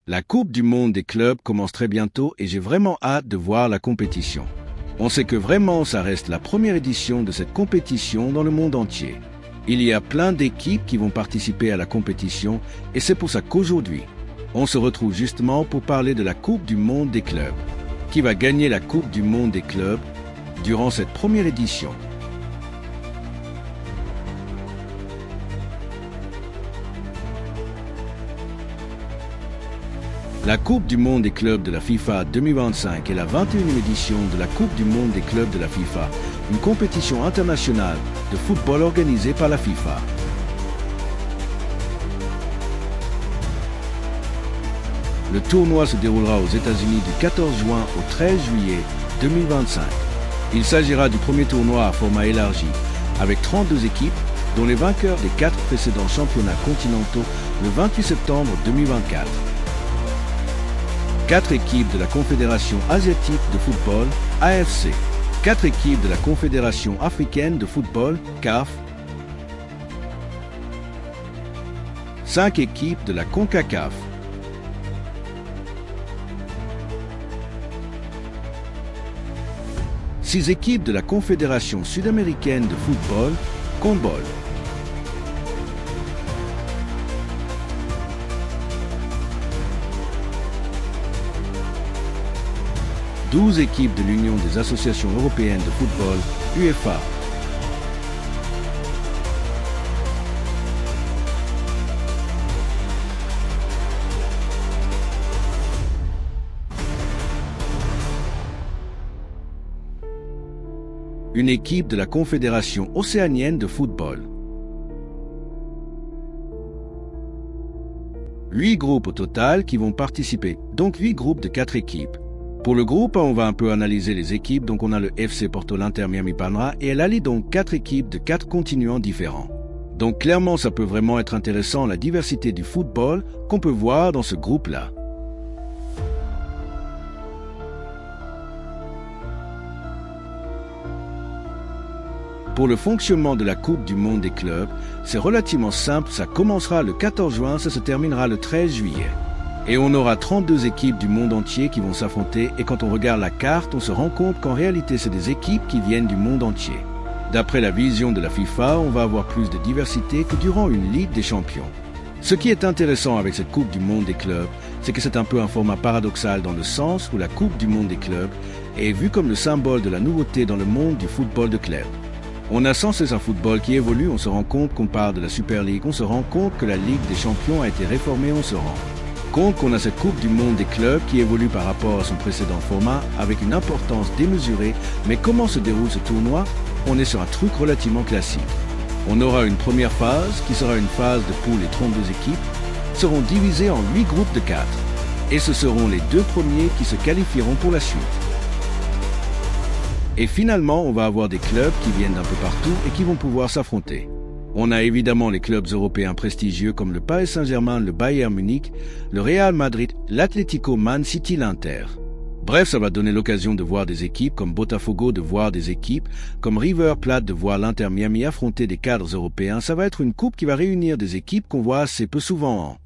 La Coupe du Monde des clubs commence très bientôt et j'ai vraiment hâte de voir la compétition. On sait que vraiment ça reste la première édition de cette compétition dans le monde entier. Il y a plein d'équipes qui vont participer à la compétition et c'est pour ça qu'aujourd'hui, on se retrouve justement pour parler de la Coupe du Monde des clubs. Qui va gagner la Coupe du Monde des clubs durant cette première édition? La Coupe du Monde des clubs de la FIFA 2025 est la 21e édition de la Coupe du Monde des clubs de la FIFA, une compétition internationale de football organisée par la FIFA. Le tournoi se déroulera aux États-Unis du 14 juin au 13 juillet 2025. Il s'agira du premier tournoi à format élargi, avec 32 équipes, dont les vainqueurs des 4 précédents championnats continentaux le 28 septembre 2024. 4 équipes de la Confédération asiatique de football, AFC. 4 équipes de la Confédération africaine de football, CAF. 5 équipes de la CONCACAF. 6 équipes de la Confédération sud-américaine de football, CONBOL. 12 équipes de l'Union des associations européennes de football, UEFA. Une équipe de la Confédération océanienne de football. 8 groupes au total qui vont participer, donc 8 groupes de 4 équipes. Pour le groupe, on va un peu analyser les équipes. Donc on a le FC Porto l'Inter Miami Panama et elle allie donc 4 équipes de 4 continents différents. Donc clairement, ça peut vraiment être intéressant la diversité du football qu'on peut voir dans ce groupe-là. Pour le fonctionnement de la Coupe du Monde des clubs, c'est relativement simple. Ça commencera le 14 juin, ça se terminera le 13 juillet. Et on aura 32 équipes du monde entier qui vont s'affronter et quand on regarde la carte, on se rend compte qu'en réalité, c'est des équipes qui viennent du monde entier. D'après la vision de la FIFA, on va avoir plus de diversité que durant une Ligue des Champions. Ce qui est intéressant avec cette Coupe du Monde des clubs, c'est que c'est un peu un format paradoxal dans le sens où la Coupe du Monde des clubs est vue comme le symbole de la nouveauté dans le monde du football de club. On a sans cesse un football qui évolue, on se rend compte qu'on parle de la Super League, on se rend compte que la Ligue des Champions a été réformée, on se rend compte qu'on a cette Coupe du Monde des clubs qui évolue par rapport à son précédent format avec une importance démesurée. Mais comment se déroule ce tournoi? On est sur un truc relativement classique. On aura une première phase qui sera une phase de poule et 32 équipes seront divisées en 8 groupes de 4. Et ce seront les 2 premiers qui se qualifieront pour la suite. Et finalement, on va avoir des clubs qui viennent d'un peu partout et qui vont pouvoir s'affronter. On a évidemment les clubs européens prestigieux comme le Paris Saint-Germain, le Bayern Munich, le Real Madrid, l'Atlético Man City, l'Inter. Bref, ça va donner l'occasion de voir des équipes comme Botafogo, de voir des équipes comme River Plate, de voir l'Inter Miami affronter des cadres européens. Ça va être une coupe qui va réunir des équipes qu'on voit assez peu souvent.